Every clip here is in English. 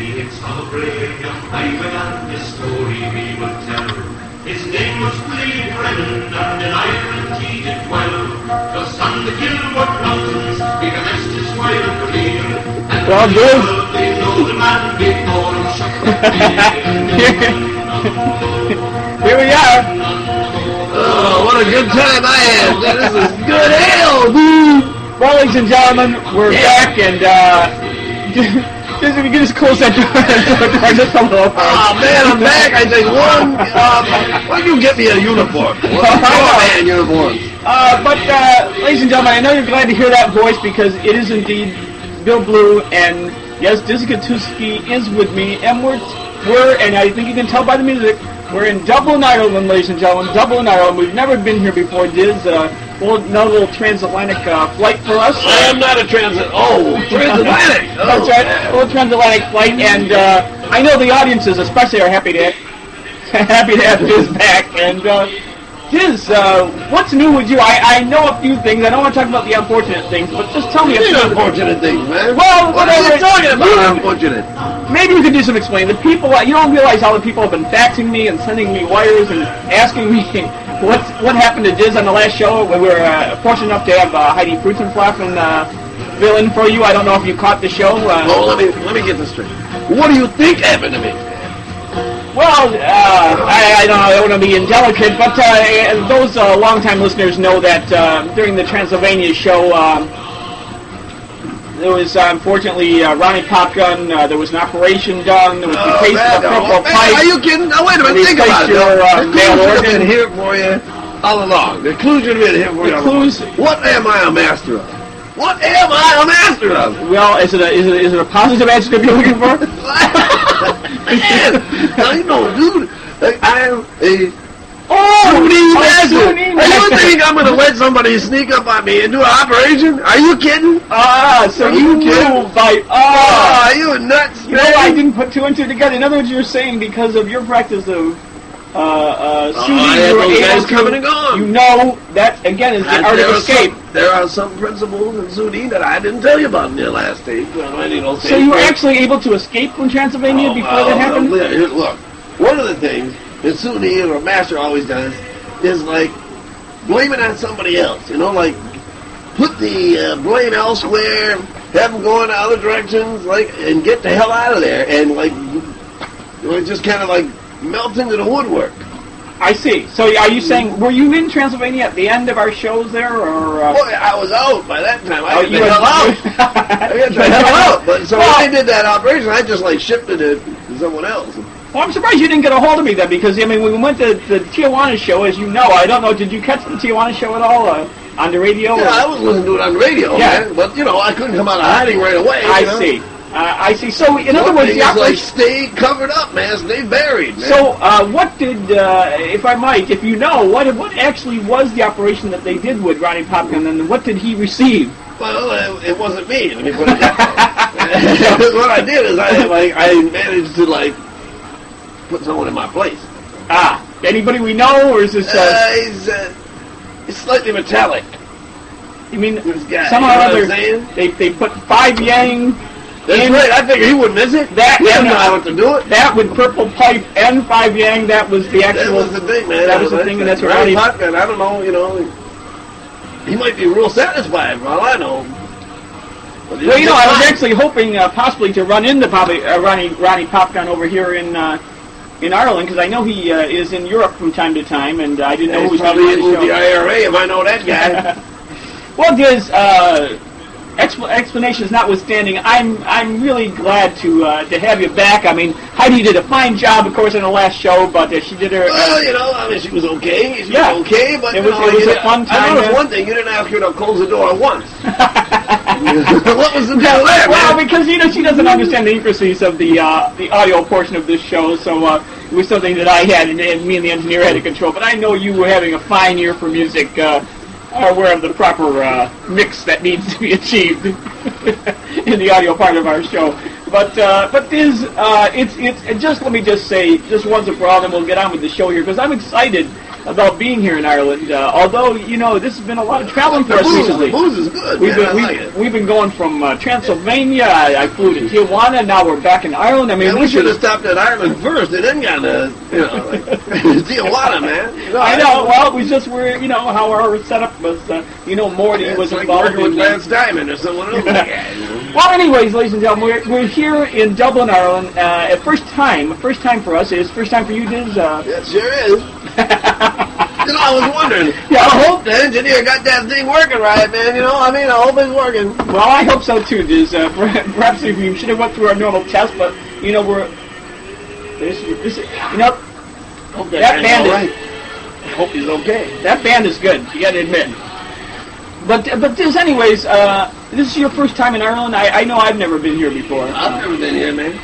the hits of a brave young highway, and this story we will tell. His name was William Brennan, and in Ireland he did well. 'Twas on the Kilworth Mountains he commenced his wild career, and well, good. They know the man before him shut Here we are. Oh, what a good time I had. This is good ale, dude. Well, ladies and gentlemen, we're back, and if you can just close that door just a little. Oh, man, I'm back. I think why don't you get me a uniform? Man, uniforms. But, ladies and gentlemen, I know you're glad to hear that voice because it is indeed Bill Blue, and yes, Dizzy Katuski is with me, and we're, and I think you can tell by the music, we're in Dublin, Ireland, ladies and gentlemen. Dublin, Ireland. We've never been here before, Diz. Another little transatlantic flight for us. I am not a transatlantic. Oh, That's right. A little transatlantic flight, and I know the audiences especially are happy to have Diz back. And Diz, what's new with you? I know a few things. I don't want to talk about the unfortunate things, but just tell me a few unfortunate things, man. Well, what are you talking about? Unfortunate. Maybe you could do some explaining. The people, you don't realize how the people have been faxing me and sending me wires and asking me what happened to Diz on the last show. We were fortunate enough to have Heidi Fruitenflaffen fill in for you. I don't know if you caught the show. Well, let me get this straight. What do you think happened to me? Well, I don't know, I don't want to be indelicate, but those long-time listeners know that during the Transylvania show, there was, unfortunately, Ronnie Popgun, there was an operation done, there was the case of a purple pipe. Are you kidding? Now, wait a minute, think about it. The clues should have been here for you all along. The clues should have been here for you all along. What am I a master of? What am I a master of? Well, is it a positive adjective you're looking for? Now, you know, dude, like, I am a... master! You think I'm going to let somebody sneak up on me and do an operation? Are you kidding? So you knew by... are you nuts, man? You know, I didn't put two and two together. In other words, you're saying because of your practice of shooting, guys coming and gone. You know that, again, is the art of escape. There are some principles in Sunni that I didn't tell you about in the last tape. So you were actually able to escape from Transylvania before that happened? Look, one of the things that Sunni or a master always does is, like, blame it on somebody else. You know, like, put the blame elsewhere, have them go in other directions, like, and get the hell out of there, and, like, just kind of, like, melt into the woodwork. I see. So are you saying, were you in Transylvania at the end of our shows there, or... Boy, I was out by that time. I got the hell out. I got the hell out. But so when I did that operation, I just, like, shifted it to someone else. Well, I'm surprised you didn't get a hold of me then, because, I mean, when we went to the Tijuana show, as you know, I don't know, did you catch the Tijuana show at all on the radio? Yeah, I was listening to it on the radio, man. But, you know, I couldn't come out of hiding right away. I see. So, in other words, the operation... like, stay covered up, man. Stay buried, man. So, what did, if I might, if you know, what actually was the operation that they did with Ronnie Popgun, and what did he receive? Well, it wasn't me. Let me put it that way. What I did is I managed to, like, put someone in my place. Anybody we know, or is this... he's slightly metallic. You mean, this guy, somehow or other, saying? They put 5 yang... That's right, I figured he wouldn't miss it. He didn't know how to do it. That with purple pipe and 5 yang, that was the actual... That was the thing, man. That was the thing, and that's what Ronnie Popgun, I don't know, you know, he might be real satisfied, for all I know. Well, you know, I was actually hoping possibly to run into Ronnie Popgun over here in Ireland, because I know he is in Europe from time to time, and I didn't know who was probably in the IRA if I know that guy. Well, Diz, explanations notwithstanding, I'm really glad to have you back. I mean, Heidi did a fine job, of course, on the last show, but she did her... well, you know, I mean, she was okay. She was okay, but it was a fun time. I noticed one thing. You didn't ask her to close the door once. What was the deal there, well, because, you know, she doesn't understand the intricacies of the audio portion of this show, so it was something that I had, and me and the engineer had to control. But I know you were having a fine ear for music, aware of the proper mix that needs to be achieved in the audio part of our show. But Diz, it's just, let me just say, just once and for all, then we'll get on with the show here, because I'm excited about being here in Ireland. Although, you know, this has been a lot of traveling for us recently. The booze is good, We've man. I like been, it. we've been going from Transylvania. I flew to Tijuana. Now we're back in Ireland. I mean, Man, we should have stopped at Ireland first and then got to, you know, like, Tijuana, man. You know, I know. Well, we just were, you know, how our setup was. You know, Morty was like involved working with in. Lance Diamond or someone else. Like that, you know? Well, anyways, ladies and gentlemen, we're here in Dublin, Ireland. First time for us. It's first time for you, Diz. It sure is. You know, I was wondering. Yeah. I hope the engineer got that thing working right, man. You know, I mean, I hope it's working. Well, I hope so too, Diz. Perhaps if you should have went through our normal test, but you know this you know Hope that band all is. right. I hope he's okay. That band is good. You got to admit. But Diz, anyways, this is your first time in Ireland. I know I've never been here before. I've never been here, man.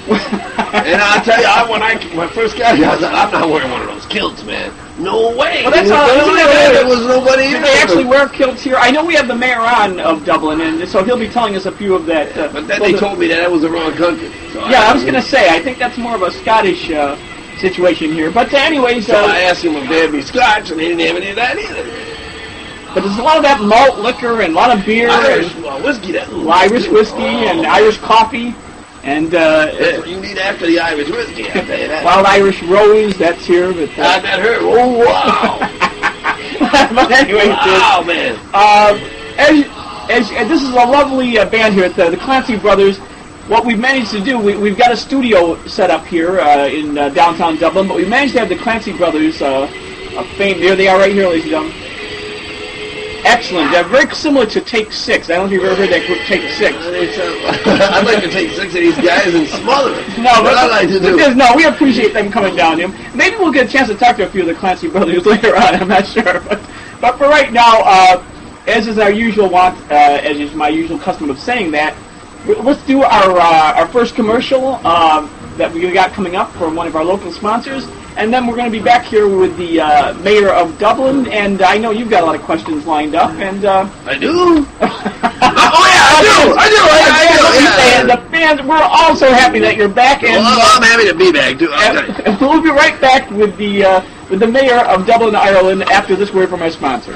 And I'll tell you, when I first got here, I said, I'm not wearing one of those kilts, man. No way. Well, that's how there was nobody do in they there. actually wear kilts here? I know we have the mayor on of Dublin, and so he'll be telling us a few of that. But then they told me that was the wrong country. So Yeah, I was going to say, I think that's more of a Scottish situation here. But anyways, So I asked him if they had any scotch, and he didn't have any of that either. but there's a lot of that malt liquor and a lot of beer Irish and whiskey, that Irish whiskey and Irish coffee and That's what you need after the Irish whiskey, I'll tell you that. Wild Irish Rose, that's here. But, I met her. Oh, wow. but anyway, Wow, man. as this is a lovely band here at the Clancy Brothers. What we've managed to do, we've got a studio set up here in downtown Dublin, but we managed to have the Clancy Brothers of fame. There they are right here, ladies and gentlemen. Excellent. They're very similar to Take Six. I don't know if you've ever heard that group, Take Six. I'd like to take 6 of these guys and smother them. No, what I like to do. We appreciate them coming down here. Maybe we'll get a chance to talk to a few of the Clancy Brothers later on. I'm not sure, but for right now, as is our usual want, as is my usual custom of saying that, let's do our first commercial that we got coming up from one of our local sponsors, and then we're going to be back here with the mayor of Dublin, and I know you've got a lot of questions lined up, and I do? Oh, yeah, I do. And the fans, we're all so happy that you're back, and Well, I'm happy to be back, too. and we'll be right back with the mayor of Dublin, Ireland, after this word from our sponsor.